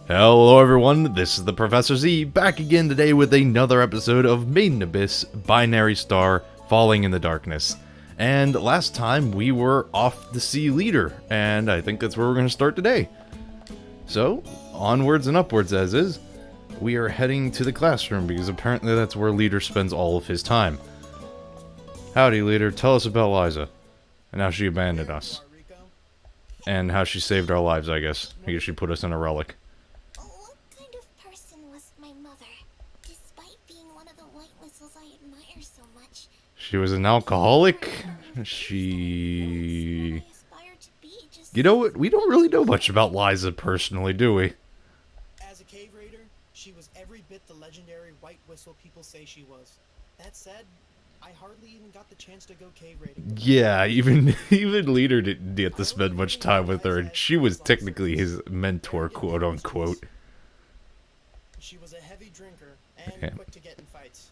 Hello everyone, this is the Professor Z, back again today with another episode of Made in Abyss, Binary Star, Falling in the Darkness. And last time we were off the Sea Leader, and I think that's where we're going to start today. So, onwards and upwards as is, we are heading to the classroom, because apparently that's where Leader spends all of his time. Howdy Leader, tell us about Liza, and how she abandoned us. And how she saved our lives, I guess. I guess she put us in a relic. What kind of person was my mother? Despite being one of the white whistles I admire so much. She was an alcoholic. She... I aspire to be just You know what? We don't really know much about Liza personally, do we? As a cave raider, she was every bit the legendary white whistle people say she was. That said, I hardly even got the chance to go cave raiding. Yeah, even Leader didn't get to spend much time with her, and she was technically his mentor, quote unquote. She was a heavy drinker and Yeah. quick to get in fights.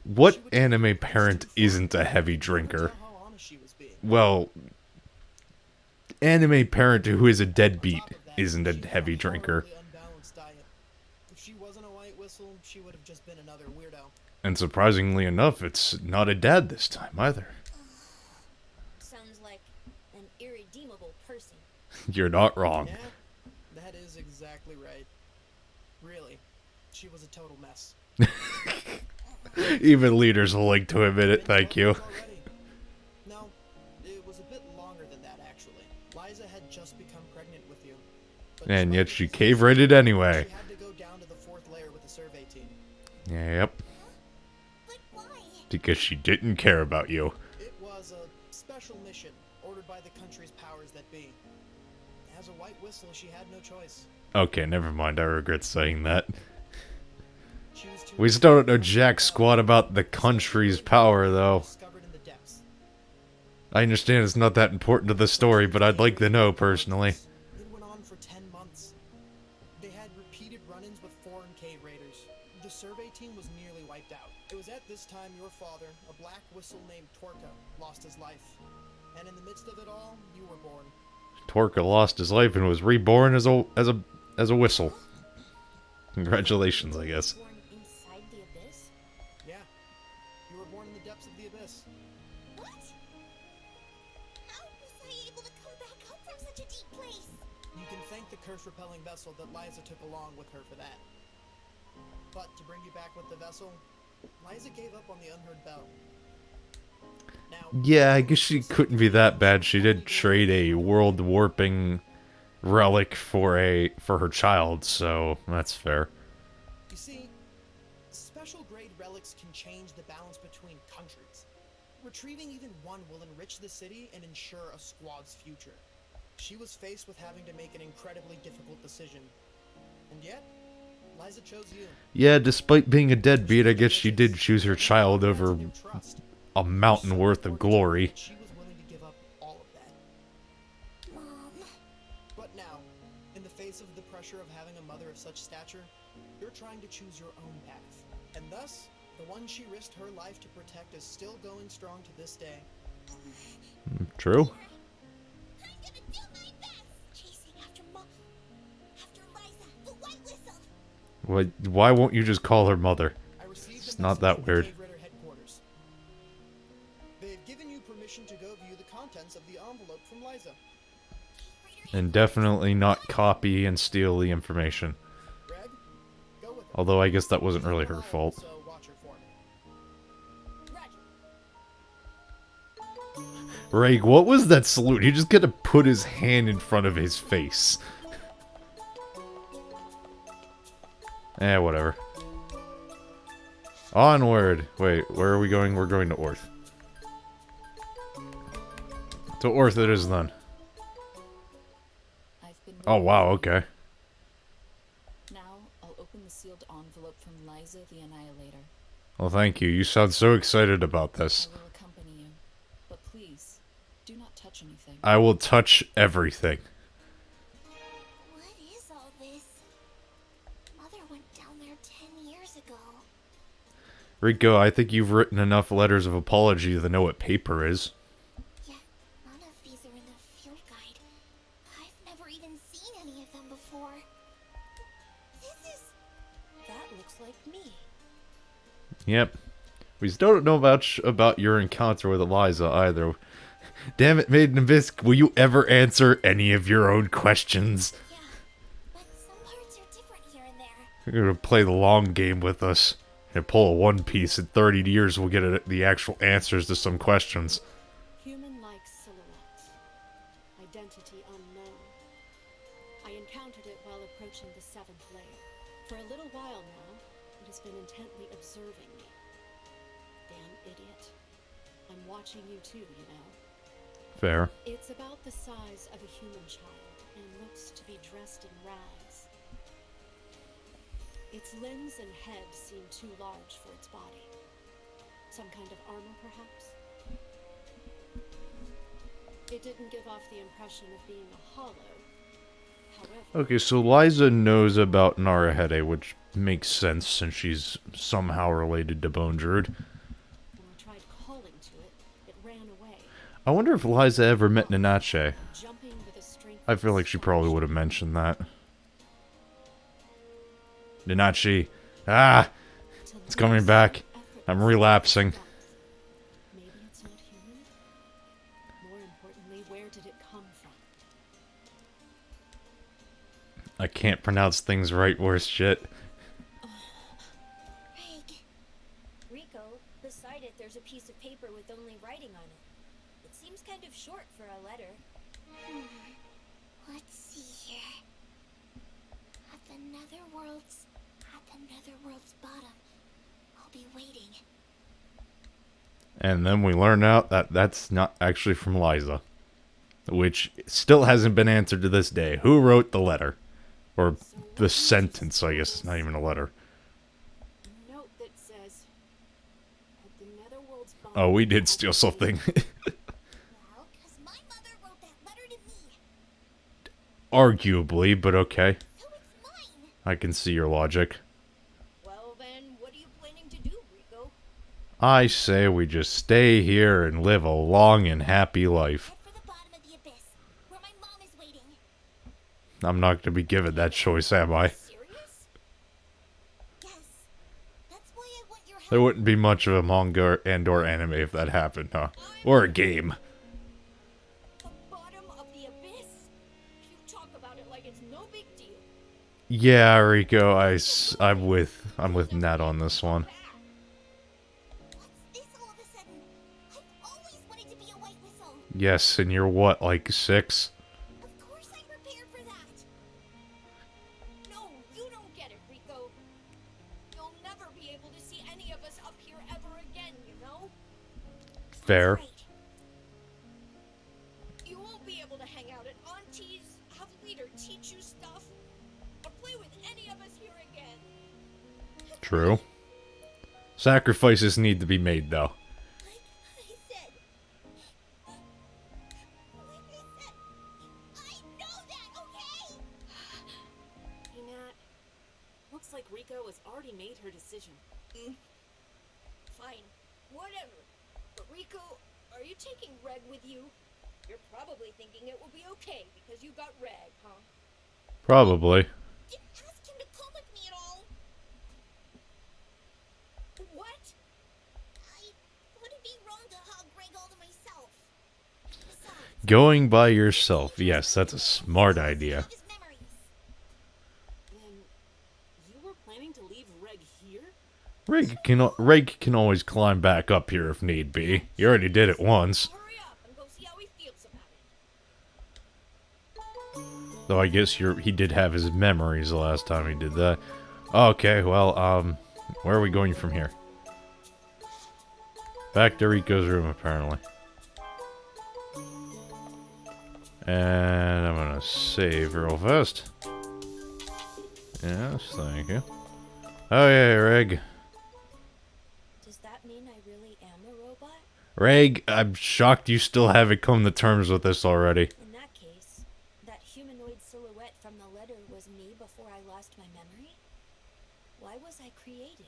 What anime parent isn't a heavy drinker? Tell how honest she was being. Well, anime parent who is a deadbeat On top of that, isn't she a had heavy drinker. horribly unbalanced diet. If she wasn't a white whistle, she would have just been another weirdo. And surprisingly enough, it's not a dad this time either. sounds like an irredeemable person. You're not wrong. Yeah, that is exactly right. Really, she was a total mess. Even Leader's willing to admit it, thank you. Already. No, it was a bit longer than that actually. Liza had just become pregnant with you. But And yet despite she this, cave raided anyway. She had to go down to the fourth layer with the survey team. Yep, But why? because she didn't care about you. It was a special mission ordered by the country's powers that be. As a white whistle, she had no choice. Okay, never mind, I regret saying that. She was too We still don't know jack squat about the country's power, though. discovered in the depths. I understand it's not that important to the story, but I'd like to know, personally. It went on for 10 months. They had repeated run-ins with foreign cave raiders. The survey team was nearly wiped out. It was at this time your father, a black whistle named Torka, lost his life. And in the midst of it all, you were born. Torka lost his life and was reborn as a whistle. Congratulations, I guess. Born inside the abyss? Yeah, you were born in the depths of the abyss. What? How was I able to come back up from such a deep place? You can thank the curse-repelling vessel that Liza took along with her for that. But to bring you back with the vessel, Liza gave up on the unheard bell. Now, Yeah, I guess she couldn't be that bad. She did trade a world-warping relic for her child, so that's fair. you see, special grade relics can change the balance between countries. Retrieving even one will enrich the city and ensure a squad's future. She was faced with having to make an incredibly difficult decision. And yet, Liza chose you. Yeah, despite being a deadbeat, I guess she did choose her child over Your trust. a mountain worth of glory. She was willing to give up all of that. Mom. But now, in the face of the pressure of having a mother of such stature, you're trying to choose your own path. And thus, the one she risked her life to protect is still going strong to this day. True. I'm gonna do my best! Chasing after Mom. After Liza, the white whistle! Why won't you just call her mother? I received It's a not message that from the weird. Cave Raider headquarters. They've given you permission to go view the contents of the envelope from Liza. And definitely not copy and steal the information. Greg, go with her. Although I guess that wasn't really her fault. So watch her for me. Roger. Reg, what was that salute? He just gotta put his hand in front of his face. Whatever. Onward! Wait, where are we going? We're going to Orth. To Orth it is then. I've been Oh wow, okay. Now I'll open the sealed envelope from Liza the Annihilator. Well, thank you. You sound so excited about this. I will accompany you, but please do not touch anything. I will touch everything. What is all this? Mother went down there 10 years ago. Rico, I think you've written enough letters of apology to know what paper is. Yet, none of these are in the field guide. I've never even seen any of them before. like me. Yep. We still don't know much about your encounter with Eliza either. Damn it, Maiden Abyss, will you ever answer any of your own questions? Yeah, but some parts are different here and there. You're gonna play the long game with us. And pull a One Piece. In 30 years, we'll get the actual answers to some questions. Human-like silhouette. Identity unknown. I encountered it while approaching the 7th layer. For a little while now, it has been intently observing me. Damn idiot. I'm watching you too, you know. Fair. It's about the size of a human child and looks to be dressed in rags. Its limbs and head seem too large for its body. Some kind of armor, perhaps? It didn't give off the impression of being a hollow. However, Okay, so Liza knows about Narahede, which makes sense since she's somehow related to Bone Druid. when I tried calling to it, it ran away, I wonder if Liza ever met Ninache. jumping with a strength I feel like she probably would have mentioned that. Ninache. Ah! It's coming back. I'm relapsing. Maybe it's not human. More importantly, where did it come from? I can't pronounce things right, worse shit. Reg. Rico, beside it there's a piece of paper with only writing on it. It seems kind of short for a letter. Let's see here. At the netherworld's bottom. I'll be waiting. And then we learn out that that's not actually from Liza. Which still hasn't been answered to this day. Who wrote the letter? Or the sentence, I guess. It's not even a letter. A note that says, at the netherworld's bottom. Oh, we did steal something. Well, 'cause my mother wrote that letter to me. Arguably, but okay. So it's mine. I can see your logic. Well then, what are you planning to do, Rico? I say we just stay here and live a long and happy life. Head for the bottom of the abyss, where my mom is waiting. I'm not going to be given that choice, am I? Serious? Yes. That's why I want your help. There wouldn't be much of a manga and/or anime if that happened, huh? Or a game. The bottom of the abyss? You talk about it like it's no big deal. Yeah, Rico, I'm with Nat on this one. What's this all of a sudden? I've always wanted to be a white whistle. Yes, and you're what, like 6? Of course I'm prepared for that. No, you don't get it, Rico. You'll never be able to see any of us up here ever again, you know? Fair. Right. You won't be able to hang out at Auntie's, have Leader teach you stuff, or play with any of us here again. True. Sacrifices need to be made, though. Like I said. I know that, okay? Hey, Nat. Looks like Rico has already made her decision. Fine. Whatever. But Rico, are you taking Reg with you? You're probably thinking it will be okay because you got Reg, huh? Probably. Didn't ask him to come with me at all. What? Wouldn't be wrong to hog Greg all to myself. Besides, Going by yourself. Yes, that's a smart idea. his memories. Then you were planning to leave Reg here? Reg can always climb back up here if need be. He already did it once. Hurry up and go see how he feels about it. Though I guess he did have his memories the last time he did that. Okay, well, where are we going from here? Back to Rico's room, apparently. And I'm gonna save real fast. Yes, thank you. Oh yeah, Reg. Does that mean I really am a robot? Reg, I'm shocked you still haven't come to terms with this already. In that case, that humanoid silhouette from the letter was me before I lost my memory? Why was I created?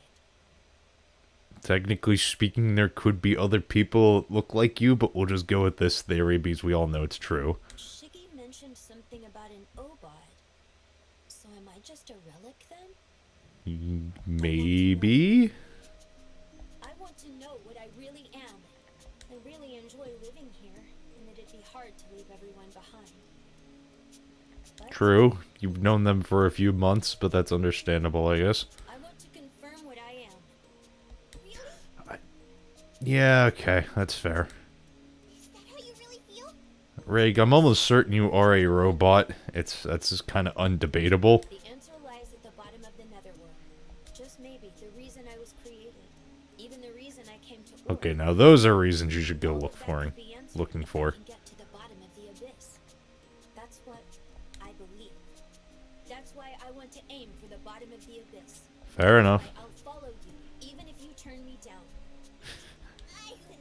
Technically speaking, there could be other people that look like you, but we'll just go with this theory because we all know it's true. Shiggy mentioned something about an Obod. So am I just a relic then? Maybe? I want to know what I really am. I really enjoy living here, and that it'd be hard to leave everyone behind. But True. You've known them for a few months, but that's understandable, I guess. I want to confirm what I am. Really? Yeah, okay, that's fair. Is that how you really feel? Rig, I'm almost certain you are a robot. That's just kind of undebatable. The answer lies at the bottom of the netherworld. Just maybe the reason I was created. Even the reason I came to Earth. Okay, now those are reasons you should go All look of that for. could be answered Looking if I for. can get to the bottom of the abyss. That's what I believe. That's why I want to aim for the bottom of the abyss. Fair enough. I'll follow you, even if you turn me down.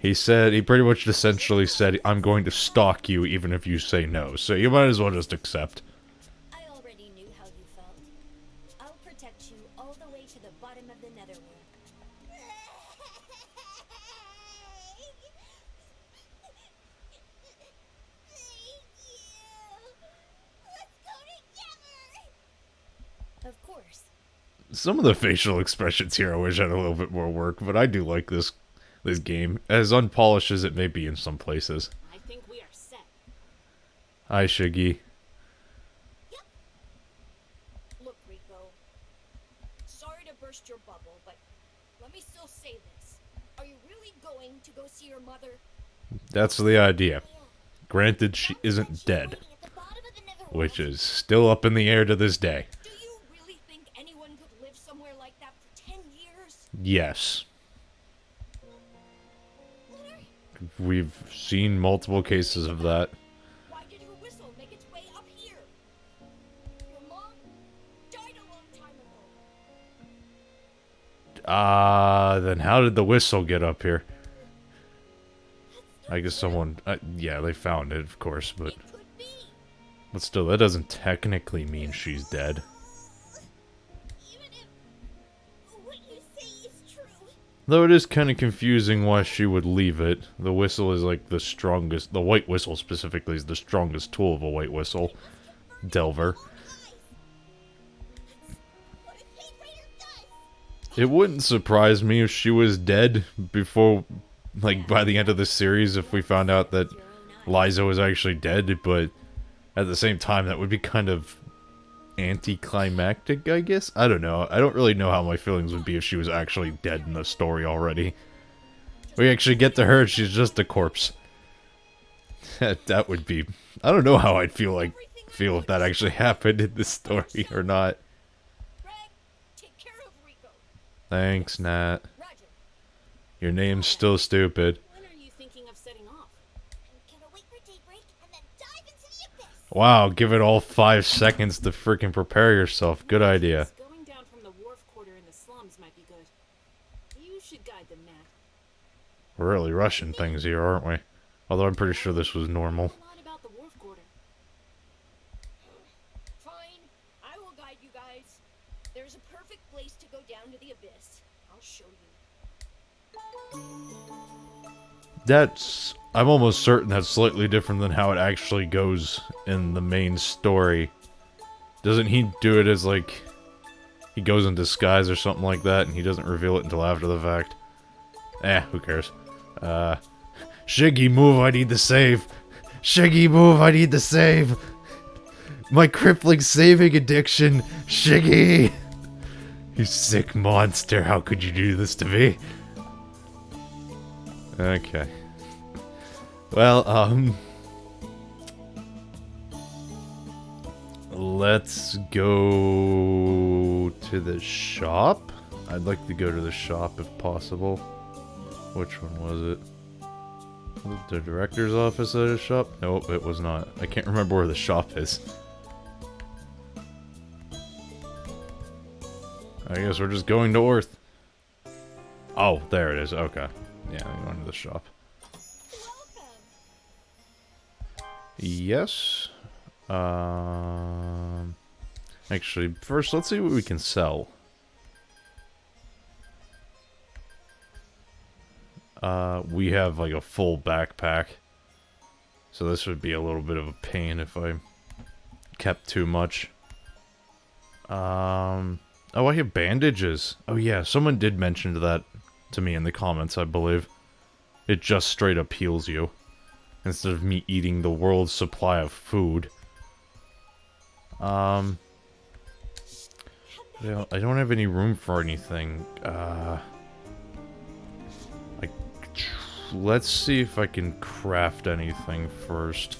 He pretty much essentially said, I'm going to stalk you even if you say no, so you might as well just accept. I already knew how you felt. I'll protect you all the way to the bottom of the netherworld. Thank you. Let's go together. Of course. Some of the facial expressions here I wish had a little bit more work, but I do like this game, as unpolished as it may be in some places. I think we are set. Hi, Shiggy. Look, Rico. Sorry to burst your bubble, but let me still say this. Are you really going to go see your mother? That's the idea. Granted, she isn't dead, Waiting at the bottom of the netherworld. which is still up in the air to this day. Do you really think anyone could live somewhere like that for 10 years? Yes. We've seen multiple cases of that. Why did her whistle make its way up here? Your mom died a long time ago. Then how did the whistle get up here? I guess someone... yeah, they found it, of course, but... It could be. But still, that doesn't technically mean she's dead. Even if what you say is true. Though it is kind of confusing why she would leave it. The whistle is like the strongest... The white whistle specifically is the strongest tool of a white whistle. Delver. What if Kate Raider does? It wouldn't surprise me if she was dead before... Like, by the end of the series, if we found out that Liza was actually dead, but... At the same time, that would be kind of... anticlimactic, I guess? I don't know. I don't really know how my feelings would be if she was actually dead in the story already. We actually get to her, she's just a corpse. That would be... I don't know how I'd feel if that actually happened in this story or not. Greg, take care of Rico. Thanks, Nat. Roger. Your name's still stupid. When are you thinking of setting off? I'm gonna wait for daybreak and then dive into the abyss. Wow, give it all 5 seconds to freaking prepare yourself. Good idea. Going down from the wharf quarter in the slums might be good. You should guide them, Nat. We're really rushing things here, aren't we? Although I'm pretty sure this was normal. A lot about the wharf quarter. Fine. I will guide you guys. There's a perfect place to go down to the abyss. I'll show you. That's... I'm almost certain that's slightly different than how it actually goes in the main story. Doesn't he do it as, like... He goes in disguise or something like that, and he doesn't reveal it until after the fact? Who cares? Shiggy, move, I need to save! Shiggy, move, I need to save! My crippling saving addiction! Shiggy! You sick monster, how could you do this to me? Okay. Well, let's go to the shop. I'd like to go to the shop if possible. Which one was it? Was it the director's office at a shop? Nope, it was not. I can't remember where the shop is. I guess we're just going to Orth. Oh, there it is. Okay. Yeah, I'm going to the shop. Welcome. Yes. Actually, first, let's see what we can sell. We have like a full backpack. So this would be a little bit of a pain if I kept too much. Oh, Oh, I have bandages. Oh yeah, someone did mention that to me in the comments, I believe. It just straight up heals you. Instead of me eating the world's supply of food. I don't have any room for anything. Let's see if I can craft anything first.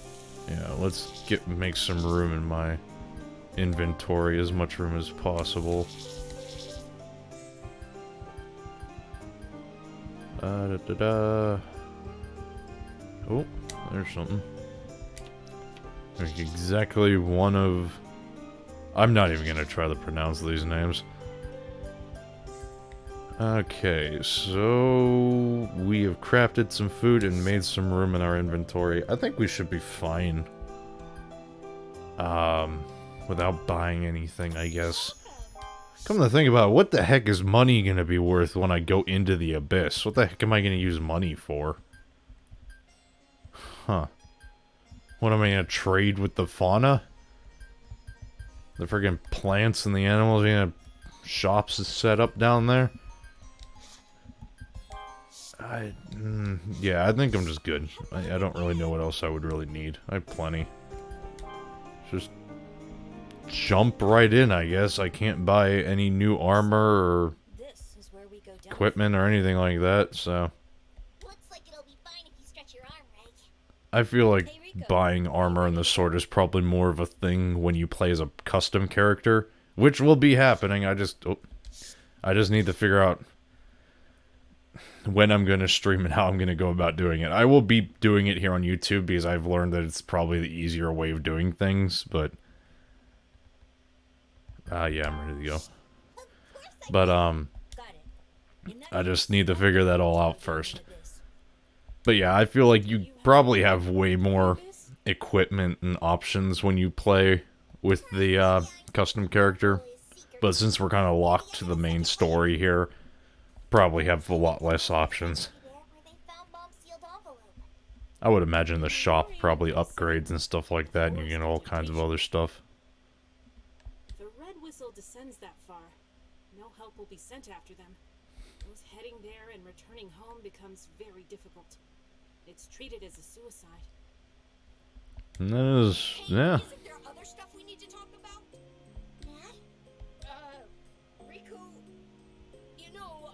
Yeah, let's make some room in my inventory, as much room as possible. Oh, there's something. Like exactly one of... I'm not even gonna try to pronounce these names. Okay, so we have crafted some food and made some room in our inventory. I think we should be fine. Without buying anything, I guess. Come to think about it, what the heck is money gonna be worth when I go into the abyss? What the heck am I gonna use money for? Huh. What am I gonna trade with the fauna? The friggin' plants and the animals, you know, shops is set up down there? Yeah, I think I'm just good. I don't really know what else I would really need. I have plenty. Just jump right in, I guess. I can't buy any new armor or This is where we go down. equipment or anything like that, so... Looks like it'll be fine if you stretch your arm, Reg. I feel like buying armor and the sword is probably more of a thing when you play as a custom character, which will be happening. I just need to figure out when I'm going to stream and how I'm going to go about doing it. I will be doing it here on YouTube because I've learned that it's probably the easier way of doing things, but yeah, I'm ready to go. But Got it. I just need to figure that all out first. But yeah, I feel like you probably have way more equipment and options when you play with the custom character. But since we're kind of locked to the main story here, probably have a lot less options. Where they found Mom's sealed envelope. I would imagine the shop probably upgrades and stuff like that, and you get all kinds of other stuff. If a red whistle descends that far, no help will be sent after them. Both heading there and returning home becomes very difficult. It's treated as a suicide. And that is, yeah. Isn't there other stuff we need to talk about? Dad? Riku. You know,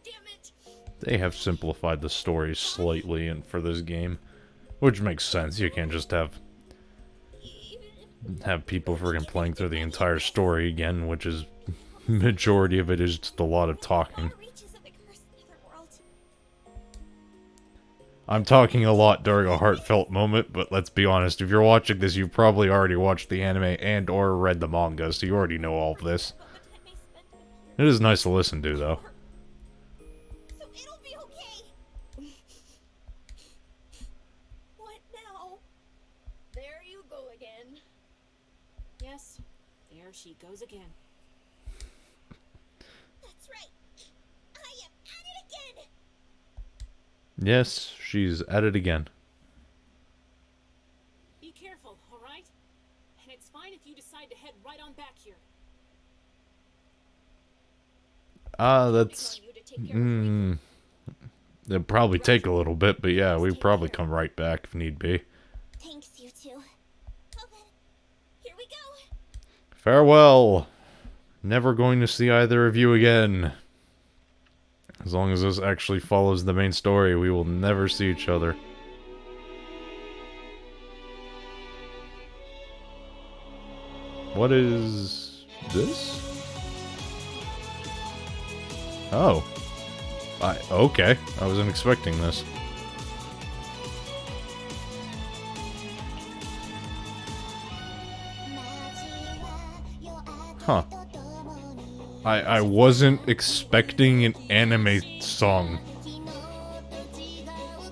damn it. They have simplified the story slightly and for this game, which makes sense. You can't just have people friggin' playing through the entire story again, which is majority of it is just a lot of talking. Reaches of the cursed netherworld. I'm talking a lot during a heartfelt moment, but let's be honest, if you're watching this, you've probably already watched the anime and or read the manga, so you already know all of this. It is nice to listen to, though. So it'll be okay. What now? There you go again. Yes, there she goes again. That's right. I am at it again. Yes, she's at it again. Be careful, alright? And it's fine if you decide to head right on back here. That's... You to take care of Riku. It'll probably take a little bit, but yeah, we'd probably come right back if need be. Thanks, you two. Well then, here we go. Farewell! Never going to see either of you again. As long as this actually follows the main story, we will never see each other. What is this? Oh. Okay. I wasn't expecting this. Huh. I wasn't expecting an anime song.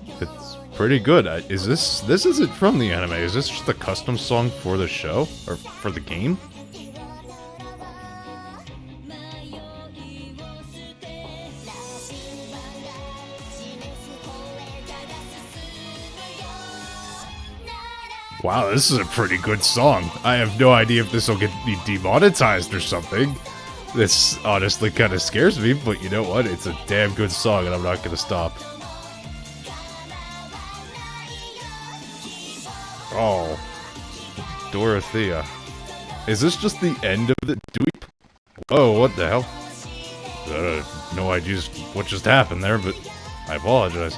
It's pretty good. Is this isn't from the anime. Is this just a custom song for the show? Or for the game? Wow, this is a pretty good song. I have no idea if this will get me demonetized or something. This honestly kind of scares me, but you know what? It's a damn good song and I'm not going to stop. Oh. Dorothea. Is this just the end of the... Do we... Oh, what the hell? No idea what just happened there, but I apologize.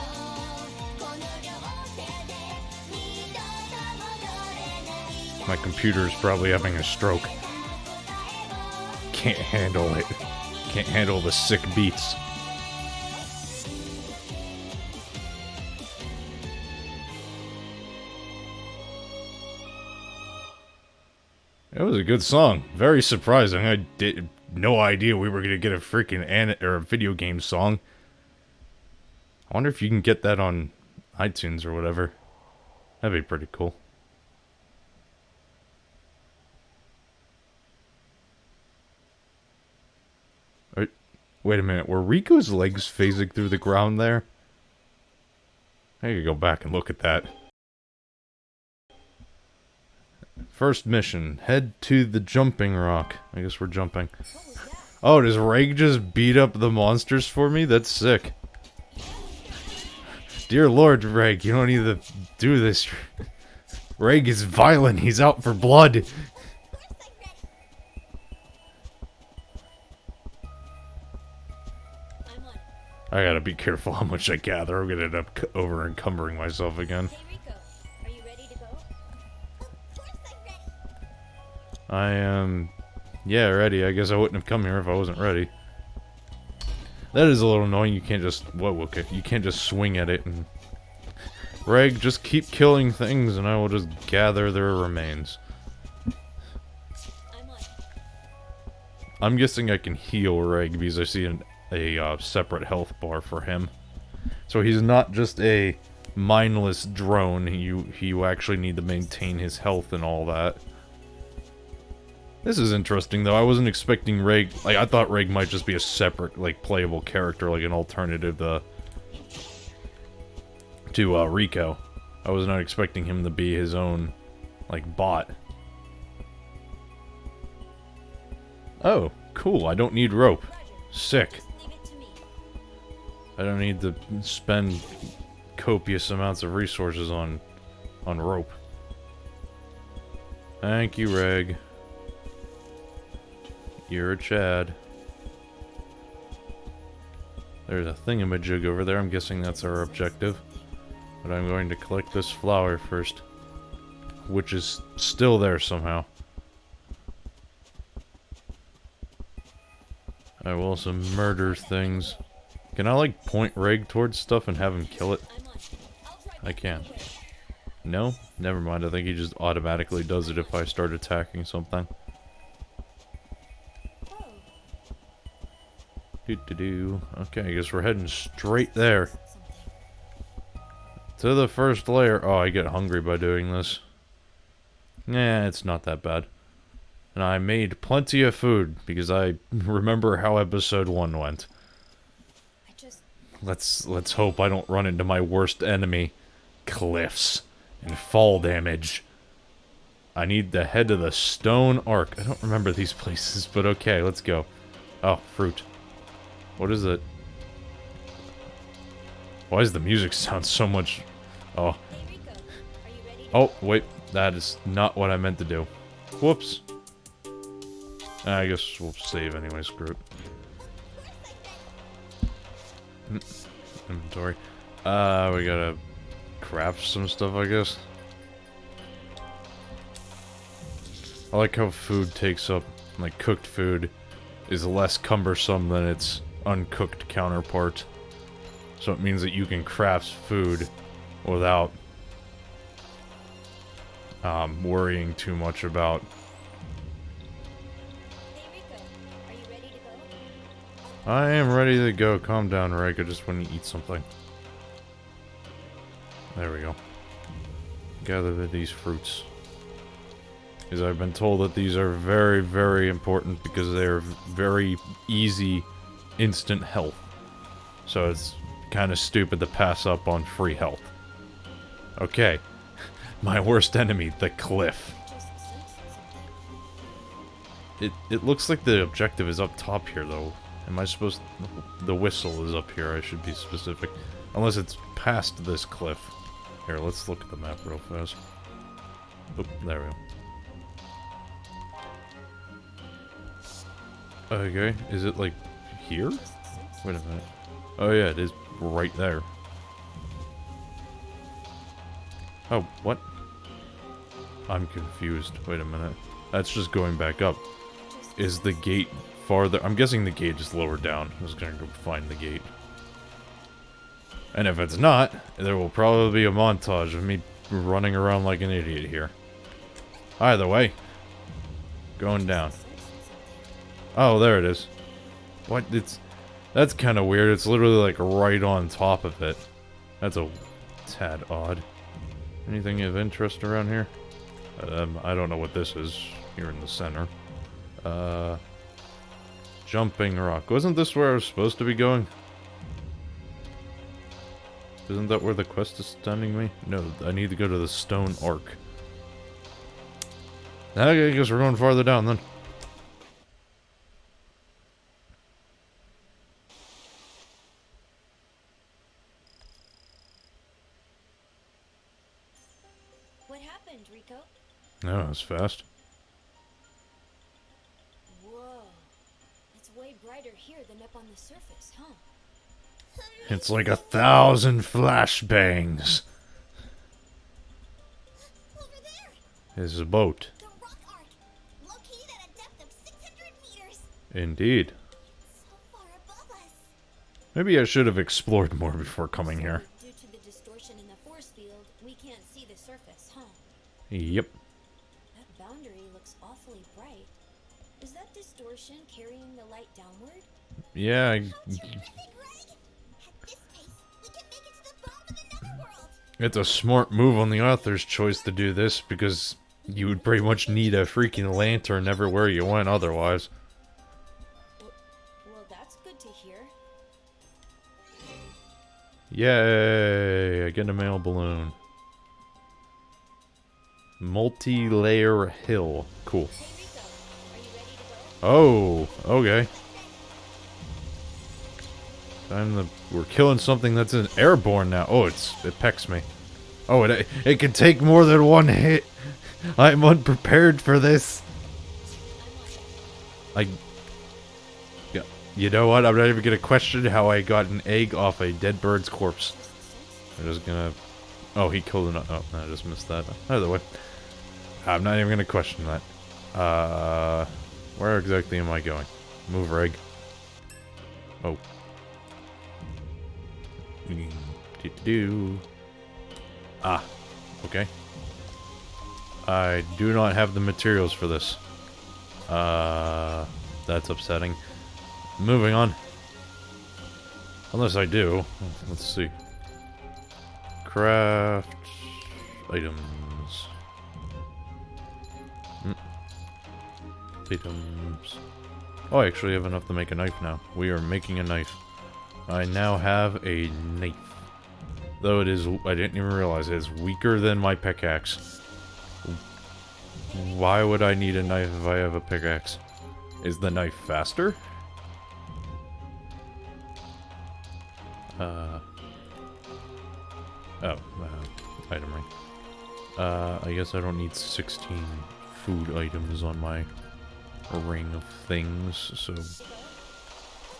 My computer is probably having a stroke. Can't handle it. Can't handle the sick beats. It was a good song. Very surprising. I did no idea we were gonna get a freaking or a video game song. I wonder if you can get that on iTunes or whatever. That'd be pretty cool. Wait a minute, were Rico's legs phasing through the ground there? I could go back and look at that. First mission, head to the jumping rock. I guess we're jumping. Oh, does Reg just beat up the monsters for me? That's sick. Dear Lord, Reg, you don't need to do this. Reg is violent, he's out for blood. I gotta be careful how much I gather. I'm gonna end up over-encumbering myself again. Hey Rico, are you ready to go? Of course I'm ready. I am... yeah, ready. I guess I wouldn't have come here if I wasn't ready. That is a little annoying. You can't just... whoa, okay. You can't just swing at it and... Reg, just keep killing things and I will just gather their remains. I'm guessing I can heal Reg because I see a separate health bar for him. So he's not just a mindless drone. You actually need to maintain his health and all that. This is interesting though. I wasn't expecting Reg. Like, I thought Reg might just be a separate, like, playable character, like an alternative to Rico. I was not expecting him to be his own, like, bot. Oh, cool. I don't need rope. Sick. I don't need to spend copious amounts of resources on rope. Thank you, Reg. You're a Chad. There's a thingamajig over there. I'm guessing that's our objective. But I'm going to collect this flower first. Which is still there somehow. I will also murder things. Can I, like, point Reg towards stuff and have him kill it? I can. No? Never mind. I think he just automatically does it if I start attacking something. Okay, I guess we're heading straight there. To the first layer. Oh, I get hungry by doing this. Nah, it's not that bad. And I made plenty of food, because I remember how episode 1 went. Let's hope I don't run into my worst enemy. Cliffs. And fall damage. I need the head of the stone arc. I don't remember these places, but okay, let's go. Oh, fruit. What is it? Why does the music sound so much... Oh. Oh, wait. That is not what I meant to do. Whoops. I guess we'll save anyway, screw it. Inventory. We gotta craft some stuff, I guess. I like how food takes up, like, cooked food is less cumbersome than its uncooked counterpart. So it means that you can craft food without worrying too much about... I am ready to go. Calm down, Reg. I just want to eat something. There we go. Gather these fruits. Because I've been told that these are very, very important because they are very easy, instant health. So it's kind of stupid to pass up on free health. Okay. My worst enemy, the cliff. Just sensed something. It looks like the objective is up top here, though. Am I supposed... The whistle is up here, I should be specific. Unless it's past this cliff. Here, let's look at the map real fast. Oop, there we go. Okay, is it like here? Wait a minute. Oh yeah, it is right there. Oh, what? I'm confused. Wait a minute. That's just going back up. Is the gate farther? I'm guessing the gate is lower down. I'm just gonna go find the gate. And if it's not, there will probably be a montage of me running around like an idiot here. Either way. Going down. Oh, there it is. What? That's kind of weird. It's literally like right on top of it. That's a tad odd. Anything of interest around here? I don't know what this is here in the center. Jumping rock. Wasn't this where I was supposed to be going? Isn't that where the quest is sending me? No, I need to go to the stone arc. Okay, I guess we're going farther down then. What happened, Rico? No, that's fast. Whoa. It's way brighter here than up on the surface, huh? It's like 1,000 flashbangs. Over there! There's a boat. The rock arc! Located at a depth of 600 meters! Indeed. So far above us. Maybe I should have explored more before coming here. Due to the distortion in the force field, we can't see the surface, huh? Yep. That boundary looks awfully bright. Is that distortion carrying the light downward? Yeah, Terrific, Greg! At this pace, we can make it to the bottom of the netherworld! it's a smart move on the author's choice to do this, because you would pretty much need a freaking lantern everywhere you went otherwise. Well, that's good to hear. Yay! I get a mail balloon. Multi-layer hill. Cool. Hey, Rico, are you ready to go? Oh, okay. We're killing something that's an airborne now. Oh, it pecks me. Oh, it can take more than one hit. I'm unprepared for this. Yeah, you know what? I'm not even gonna question how I got an egg off a dead bird's corpse. I'm just gonna. Oh, he killed an. Oh, I just missed that. Either way, I'm not even gonna question that. Where exactly am I going? Move egg. Oh. Do. Ah, okay. I do not have the materials for this. That's upsetting. Moving on. Unless I do. Let's see. Craft items. Items. Oh, I actually have enough to make a knife now. We are making a knife. I now have a knife. Though it is, I didn't even realize it is weaker than my pickaxe. Why would I need a knife if I have a pickaxe? Is the knife faster? Item ring. I guess I don't need 16 food items on my ring of things, so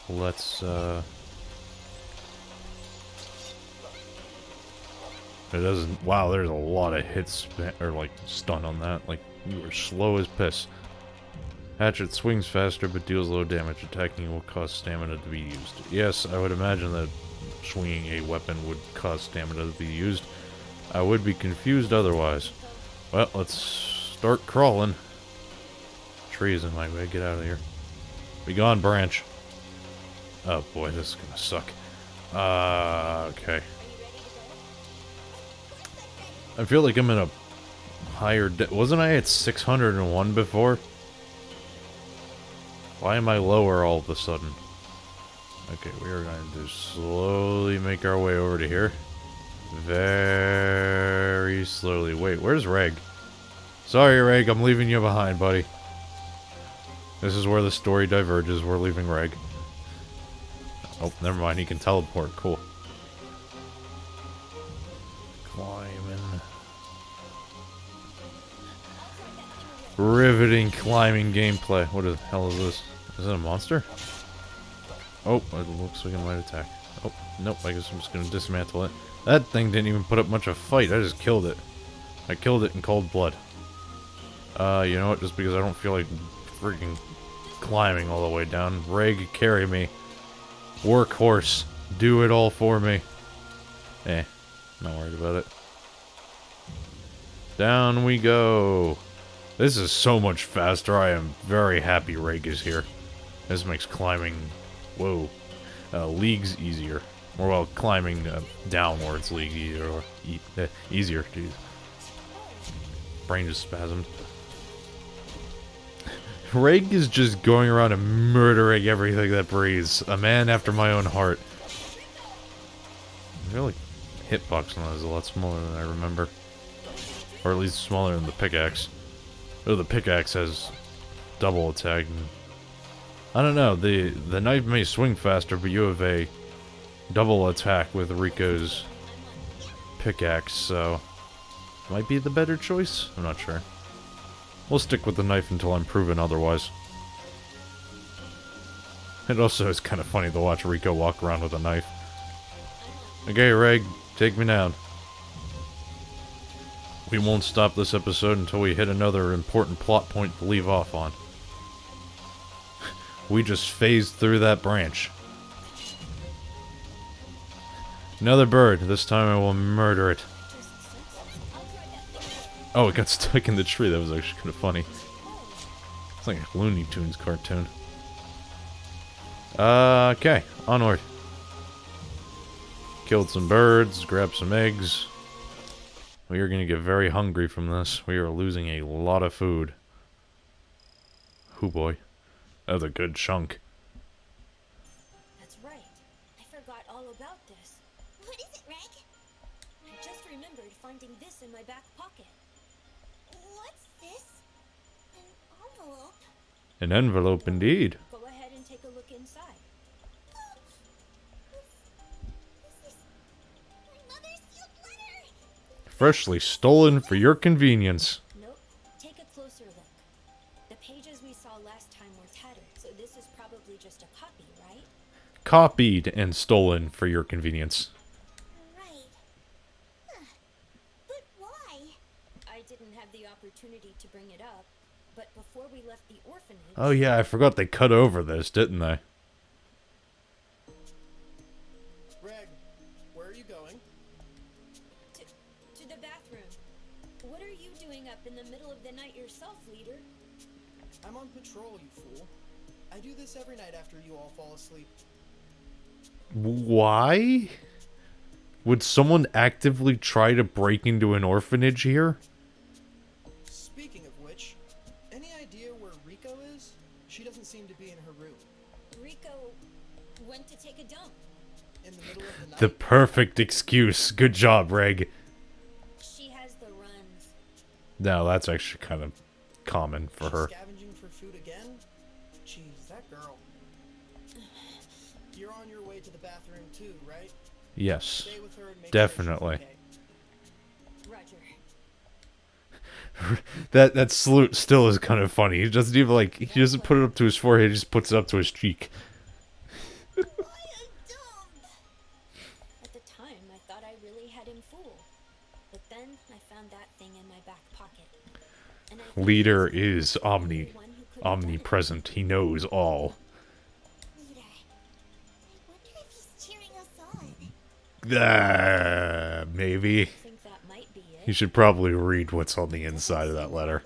let's, it doesn't, wow, there's a lot of hits, or like, stun on that, like, you are slow as piss. Hatchet swings faster, but deals low damage. Attacking will cause stamina to be used. Yes, I would imagine that swinging a weapon would cause stamina to be used. I would be confused otherwise. Well, let's start crawling. Trees in my way, get out of here. Be gone, branch. Oh boy, this is gonna suck. Okay. I feel like I'm in a higher wasn't I at 601 before? Why am I lower all of a sudden? Okay, we are going to slowly make our way over to here. Very very slowly. Wait, where's Reg? Sorry, Reg, I'm leaving you behind, buddy. This is where the story diverges. We're leaving Reg. Oh, never mind. He can teleport. Cool. Climbing. Riveting climbing gameplay. What the hell is this? Is it a monster? Oh, it looks like it might attack. Oh, nope. I guess I'm just gonna dismantle it. That thing didn't even put up much of a fight. I just killed it. I killed it in cold blood. You know what? Just because I don't feel like freaking climbing all the way down. Reg, carry me. Workhorse, do it all for me. Not worried about it. Down we go. This is so much faster. I am very happy Reg is here. This makes climbing, whoa, leagues easier. Or well, climbing downwards league easier. Or easier, jeez. Brain just spasmed. Reg is just going around and murdering everything that breathes. A man after my own heart. I feel like hitbox on that is a lot smaller than I remember. Or at least smaller than the pickaxe. Oh, the pickaxe has double attack. I don't know, the knife may swing faster, but you have a double attack with Rico's pickaxe, so might be the better choice? I'm not sure. We'll stick with the knife until I'm proven otherwise. It also is kind of funny to watch Rico walk around with a knife. Okay, Reg, take me down. We won't stop this episode until we hit another important plot point to leave off on. We just phased through that branch. Another bird. This time I will murder it. Oh, it got stuck in the tree. That was actually kind of funny. It's like a Looney Tunes cartoon. Okay. Onward. Killed some birds. Grabbed some eggs. We are going to get very hungry from this. We are losing a lot of food. Hoo boy. That was a good chunk. That's right. I forgot all about this. What is it, Reg? I just remembered finding this in my back pocket. What's this? An envelope? An envelope indeed. Go ahead and take a look inside. This is my mother's sealed letter! Freshly stolen for your convenience. Nope. Take a closer look. The pages we saw last time were tattered, so this is probably just a copy, right? Copied and stolen for your convenience. Right. Huh. But why? I didn't have the opportunity to bring it up, but before we left the orphanage... Oh yeah, I forgot they cut over this, didn't they? Reg, where are you going? To the bathroom. What are you doing up in the middle of the night yourself, leader? I'm on patrol, you fool. I do this every night after you all fall asleep. Why? Would someone actively try to break into an orphanage here? Speaking of which, any idea where Rico is? She doesn't seem to be in her room. Rico went to take a dump. In the middle of the night? The perfect excuse. Good job, Reg. She has the runs. No, that's actually kind of common for her. Scavenging for food again? Jeez, that girl. You're on your way to the bathroom too, right? Yes, Stay with her and make definitely. Sure she's okay. Roger. That salute still is kind of funny. He doesn't even he doesn't put it up to his forehead, he just puts it up to his cheek. Why a dump? At the time, I thought I really had him fooled. But then I found that thing in my back pocket. And I think Leader he's the is only one who could have done it. omnipresent. He knows all. Leader. I wonder if he's cheering us on. Maybe. I think that might be it. You should probably read what's on the inside of that letter.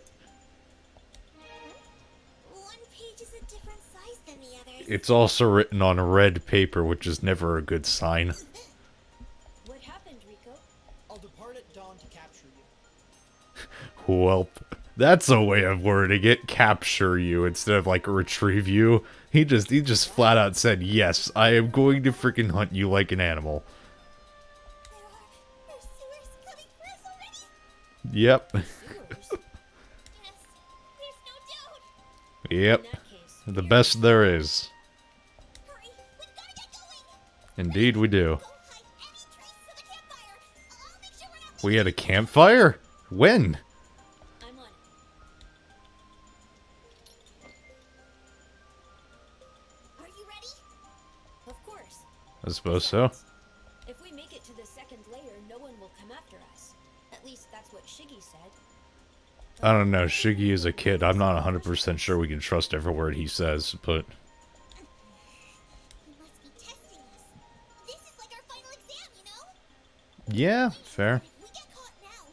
One page is a different size than the others. It's also written on red paper, which is never a good sign. What happened, Rico? I'll depart at dawn to capture you. Welp. That's a way of wording it. Capture you instead of retrieve you. He just flat out said, yes, I am going to freaking hunt you like an animal. There are pursuers coming for us already. Yep. Sewers? Yes, there's no doubt. Yep. In that case, The best there is. Hurry, we've gotta get going. Indeed we do. Don't hide any traces of the campfire. I'll make sure we're not. We had a campfire? When? I'm on it. Are you ready? Of course. I suppose so. If we make it to the second layer, no one will come after us. At least that's what Shiggy said. I don't know, Shiggy is a kid. I'm not 100% sure we can trust every word he says, but... He must be testing us. This is like our final exam, you know? Yeah, fair. If we get caught now,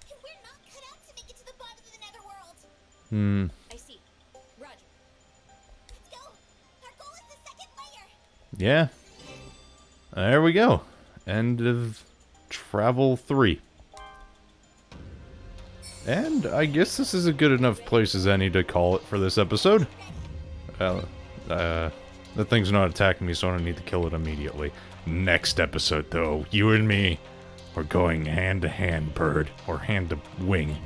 then we're not cut out to make it to the bottom of the netherworld. I see. Roger. Let's go. Our goal is the second layer. Yeah. There we go. End of Travel 3. And I guess this is a good enough place as any to call it for this episode. Well, the thing's not attacking me, so I don't need to kill it immediately. Next episode, though, you and me, we're going hand to hand, bird, or hand to wing. Rico,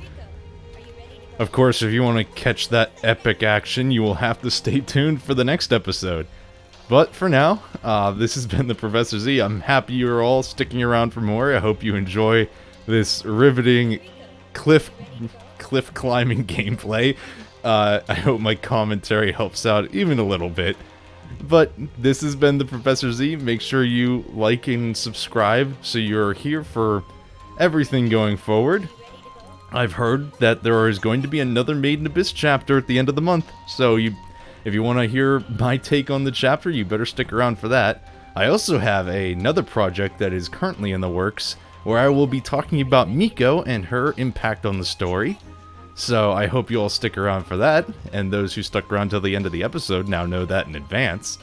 are you ready to go? Of course, if you want to catch that epic action, you will have to stay tuned for the next episode. But for now, this has been the Professor Z. I'm happy you're all sticking around for more. I hope you enjoy this riveting cliff climbing gameplay. I hope my commentary helps out even a little bit. But this has been the Professor Z. Make sure you like and subscribe so you're here for everything going forward. I've heard that there is going to be another Made in Abyss chapter at the end of the month, so if you want to hear my take on the chapter, you better stick around for that. I also have another project that is currently in the works, where I will be talking about Miko and her impact on the story. So I hope you all stick around for that, and those who stuck around till the end of the episode now know that in advance.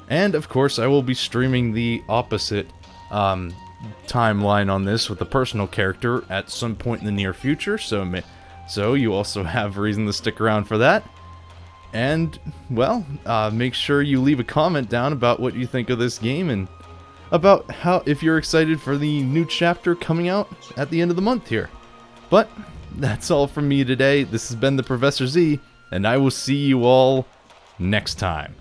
And of course, I will be streaming the opposite timeline on this with a personal character at some point in the near future, so you also have reason to stick around for that. And, well, make sure you leave a comment down about what you think of this game and about if you're excited for the new chapter coming out at the end of the month here. But that's all from me today. This has been the Professor Z, and I will see you all next time.